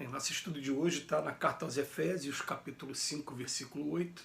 Bem, nosso estudo de hoje está na carta aos Efésios, capítulo 5, versículo 8.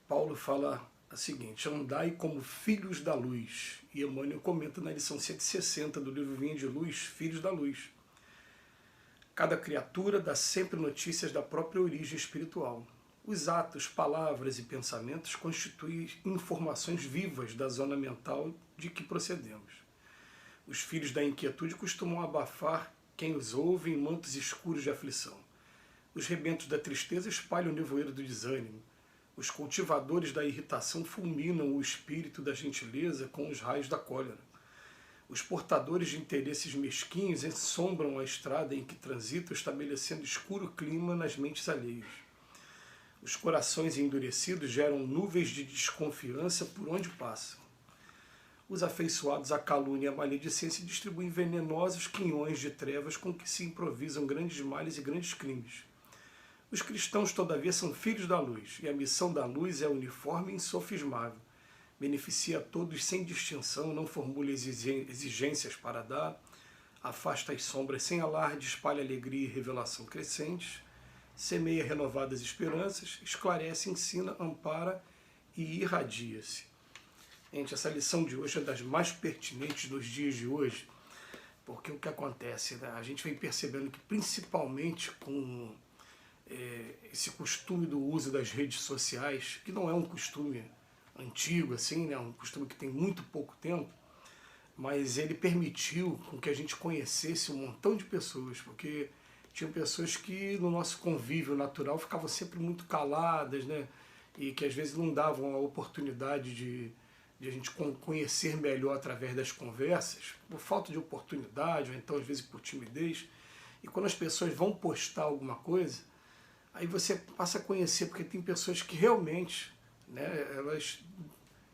Paulo fala a seguinte: andai como filhos da luz. E Emmanuel comenta na lição 160 do livro Vinha de Luz, Filhos da Luz. Cada criatura dá sempre notícias da própria origem espiritual. Os atos, palavras e pensamentos constituem informações vivas da zona mental de que procedemos. Os filhos da inquietude costumam abafar quem os ouve em mantos escuros de aflição. Os rebentos da tristeza espalham o nevoeiro do desânimo. Os cultivadores da irritação fulminam o espírito da gentileza com os raios da cólera. Os portadores de interesses mesquinhos ensombram a estrada em que transitam, estabelecendo escuro clima nas mentes alheias. Os corações endurecidos geram nuvens de desconfiança por onde passam. Os afeiçoados à calúnia e à maledicência distribuem venenosos quinhões de trevas com que se improvisam grandes males e grandes crimes. Os cristãos, todavia, são filhos da luz, e a missão da luz é uniforme e insofismável. Beneficia a todos sem distinção, não formula exigências para dar, afasta as sombras sem alarde, espalha alegria e revelação crescentes, semeia renovadas esperanças, esclarece, ensina, ampara e irradia-se. Gente, essa lição de hoje é das mais pertinentes dos dias de hoje, porque o que acontece, né? A gente vem percebendo que principalmente com esse costume do uso das redes sociais, que não é um costume antigo, assim, né? Um costume que tem muito pouco tempo, mas ele permitiu com que a gente conhecesse um montão de pessoas, porque tinham pessoas que no nosso convívio natural ficavam sempre muito caladas, né? E que às vezes não davam a oportunidade de a gente conhecer melhor através das conversas, por falta de oportunidade, ou então às vezes por timidez. E quando as pessoas vão postar alguma coisa, aí você passa a conhecer, porque tem pessoas que realmente, né, elas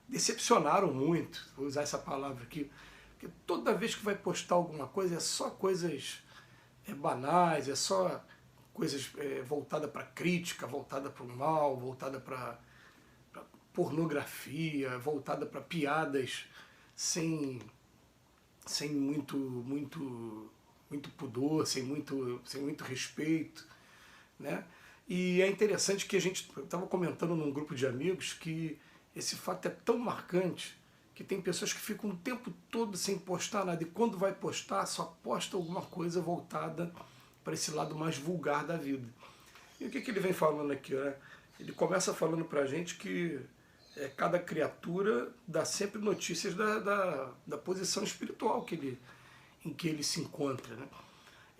decepcionaram muito, vou usar essa palavra aqui, porque toda vez que vai postar alguma coisa é só coisas banais, é só coisas voltadas para crítica, voltada para o mal, voltada para pornografia, voltada para piadas sem muito pudor, sem muito respeito, né? E é interessante que a gente estava comentando num grupo de amigos que esse fato é tão marcante que tem pessoas que ficam o tempo todo sem postar nada, e quando vai postar só posta alguma coisa voltada para esse lado mais vulgar da vida. E o que ele vem falando aqui, né? Ele começa falando para a gente que cada criatura dá sempre notícias da posição espiritual em que ele se encontra, né?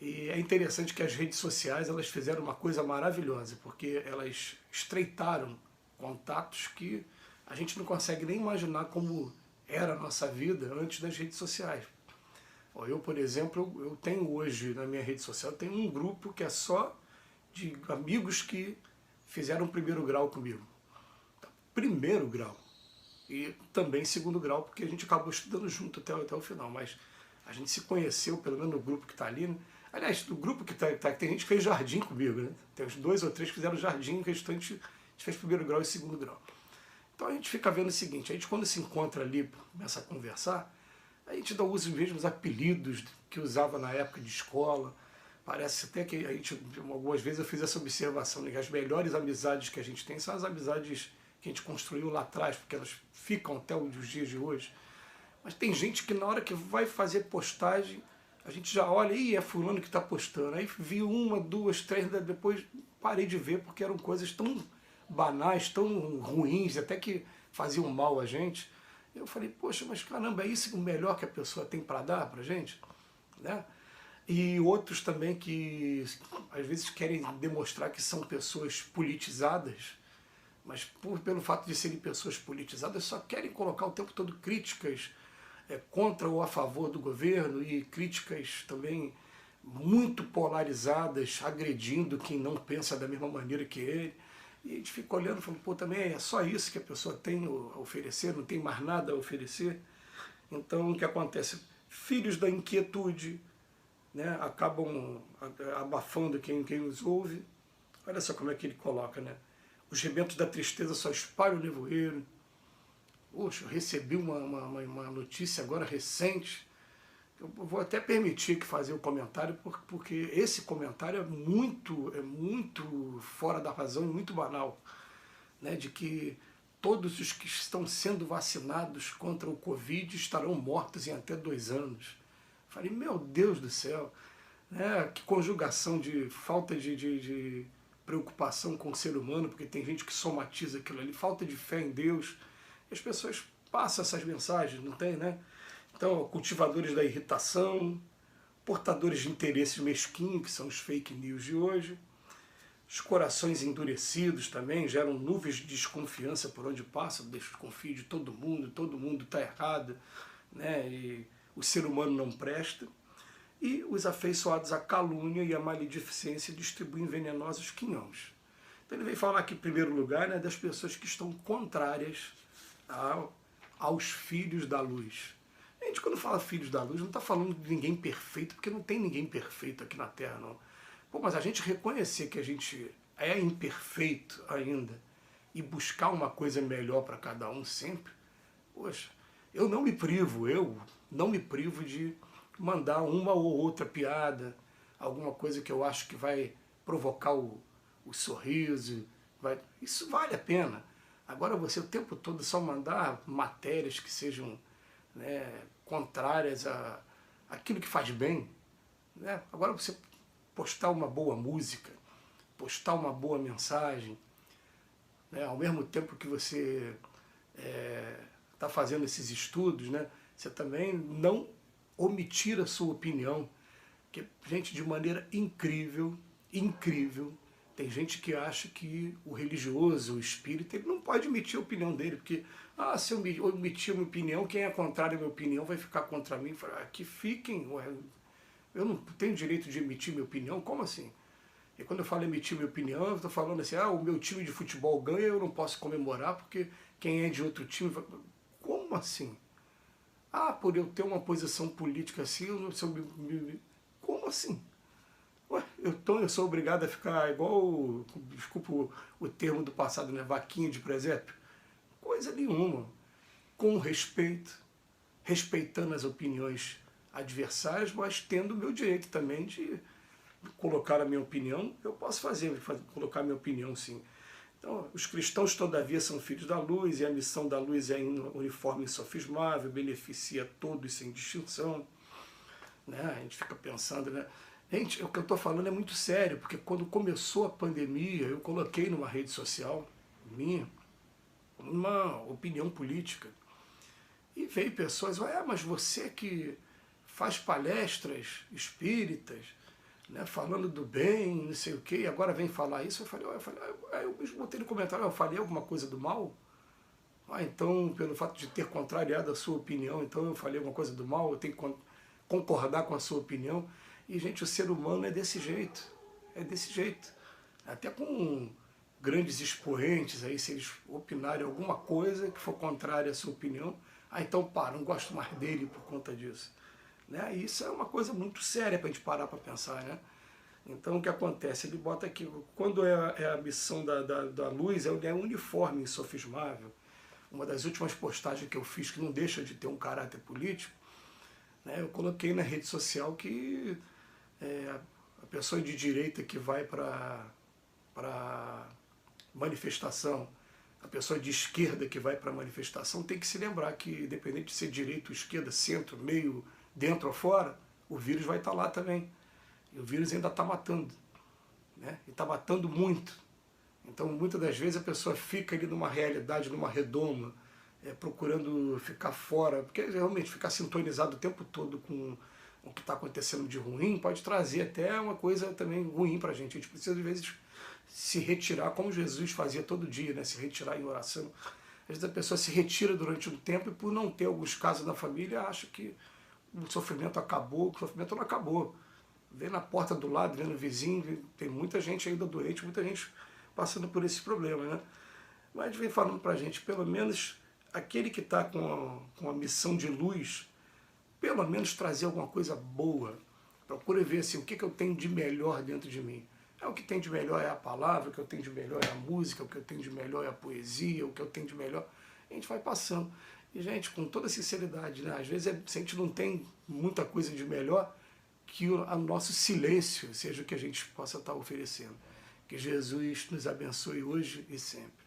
E é interessante que as redes sociais elas fizeram uma coisa maravilhosa, porque elas estreitaram contatos que a gente não consegue nem imaginar como era a nossa vida antes das redes sociais. Eu, por exemplo, eu tenho hoje na minha rede social, eu tenho um grupo que é só de amigos que fizeram primeiro grau comigo. Primeiro grau e também segundo grau, porque a gente acabou estudando junto até o final, mas a gente se conheceu, pelo menos no grupo que está ali, né? Aliás, do grupo que está, tem gente que fez jardim comigo, né? Tem uns 2 ou 3 que fizeram jardim, o restante a gente fez primeiro grau e segundo grau. Então a gente fica vendo o seguinte: a gente quando se encontra ali, começa a conversar, a gente dá uso dos mesmos apelidos que usava na época de escola. Parece até que a gente, algumas vezes eu fiz essa observação, né, que as melhores amizades que a gente tem são as amizades que a gente construiu lá atrás, porque elas ficam até os dias de hoje. Mas tem gente que na hora que vai fazer postagem, a gente já olha, é fulano que está postando. Aí vi 1, 2, 3, depois parei de ver, porque eram coisas tão banais, tão ruins, até que faziam mal a gente. Eu falei, poxa, mas caramba, é isso o melhor que a pessoa tem para dar para a gente? Né? E outros também que às vezes querem demonstrar que são pessoas politizadas, mas pelo fato de serem pessoas politizadas, só querem colocar o tempo todo críticas contra ou a favor do governo, e críticas também muito polarizadas, agredindo quem não pensa da mesma maneira que ele. E a gente fica olhando e falando, pô, também é só isso que a pessoa tem a oferecer, não tem mais nada a oferecer. Então o que acontece? Filhos da inquietude, né, acabam abafando quem os ouve. Olha só como é que ele coloca, né? Os rebentos da tristeza só espalham o nevoeiro. Poxa, eu recebi uma notícia agora recente. eu vou até permitir que fazer o comentário, porque esse comentário é muito fora da razão e muito banal, né, de que todos os que estão sendo vacinados contra o Covid estarão mortos em até 2 anos. Falei, meu Deus do céu, né, que conjugação de falta de preocupação com o ser humano, porque tem gente que somatiza aquilo ali, falta de fé em Deus. E as pessoas passam essas mensagens, não tem, né? Então, cultivadores da irritação, portadores de interesses mesquinhos, que são os fake news de hoje, os corações endurecidos também geram nuvens de desconfiança por onde passa, desconfio de todo mundo está errado, né? E o ser humano não presta. E os afeiçoados à calúnia e à maledicência distribuem venenosos quinhões. Então ele veio falar aqui, em primeiro lugar, né, das pessoas que estão contrárias aos filhos da luz. A gente, quando fala filhos da luz, não está falando de ninguém perfeito, porque não tem ninguém perfeito aqui na Terra, não. Pô, mas a gente reconhecer que a gente é imperfeito ainda e buscar uma coisa melhor para cada um sempre, poxa, eu não me privo de mandar uma ou outra piada, alguma coisa que eu acho que vai provocar o sorriso, isso vale a pena. Agora você o tempo todo só mandar matérias que sejam, né, contrárias àquilo que faz bem, né? Agora você postar uma boa música, postar uma boa mensagem, né, ao mesmo tempo que você está fazendo esses estudos, né, você também não omitir a sua opinião, que, gente, de maneira incrível, tem gente que acha que o religioso, o espírita, ele não pode emitir a opinião dele, porque, se eu omitir a minha opinião, quem é contrário à minha opinião vai ficar contra mim. Que fiquem, eu não tenho direito de emitir minha opinião? Como assim? E quando eu falo emitir minha opinião, eu estou falando assim, o meu time de futebol ganha, eu não posso comemorar, porque quem é de outro time... Como assim? Por eu ter uma posição política assim, eu não sou... Como assim? Eu sou obrigado a ficar igual, desculpa o termo do passado, né? Vaquinha de presépio? Coisa nenhuma. Com respeito, respeitando as opiniões adversárias, mas tendo o meu direito também de colocar a minha opinião. Eu posso colocar a minha opinião, sim. Então, os cristãos, todavia, são filhos da luz, e a missão da luz é uniforme e insofismável, beneficia todos sem distinção. Né? A gente fica pensando, né? Gente, o que eu estou falando é muito sério, porque quando começou a pandemia, eu coloquei numa rede social minha uma opinião política. E veio pessoas, mas você que faz palestras espíritas, né, falando do bem, não sei o quê, e agora vem falar isso. Eu mesmo botei no comentário, eu falei alguma coisa do mal? Então, pelo fato de ter contrariado a sua opinião, então eu falei alguma coisa do mal, eu tenho que concordar com a sua opinião. E, gente, o ser humano é desse jeito, Até com grandes expoentes, aí, se eles opinarem alguma coisa que for contrária à sua opinião, então não gosto mais dele por conta disso. Né? E isso é uma coisa muito séria para a gente parar para pensar, né? Então o que acontece? Ele bota aqui, quando é a missão da luz, é uniforme, insofismável. Uma das últimas postagens que eu fiz, que não deixa de ter um caráter político, né, eu coloquei na rede social que a pessoa de direita que vai para manifestação, a pessoa de esquerda que vai para a manifestação tem que se lembrar que, independente de ser direita ou esquerda, centro, meio, dentro ou fora, o vírus vai estar lá também. E o vírus ainda está matando, né? E está matando muito. Então, muitas das vezes, a pessoa fica ali numa realidade, numa redoma, procurando ficar fora, porque realmente ficar sintonizado o tempo todo com o que está acontecendo de ruim pode trazer até uma coisa também ruim para a gente. A gente precisa, às vezes, se retirar, como Jesus fazia todo dia, né? Se retirar em oração. Às vezes a pessoa se retira durante um tempo e, por não ter alguns casos na família, acha que o sofrimento acabou, que o sofrimento não acabou. Vem na porta do lado, vem no vizinho, tem muita gente ainda doente, muita gente passando por esse problema, né? Mas vem falando pra gente, pelo menos aquele que está com a missão de luz, pelo menos trazer alguma coisa boa. Procura ver assim, o que eu tenho de melhor dentro de mim. O que tem de melhor é a palavra, o que eu tenho de melhor é a música, o que eu tenho de melhor é a poesia, o que eu tenho de melhor... A gente vai passando. E, gente, com toda sinceridade, né? Às vezes se a gente não tem muita coisa de melhor, que o nosso silêncio seja o que a gente possa estar oferecendo. Que Jesus nos abençoe hoje e sempre.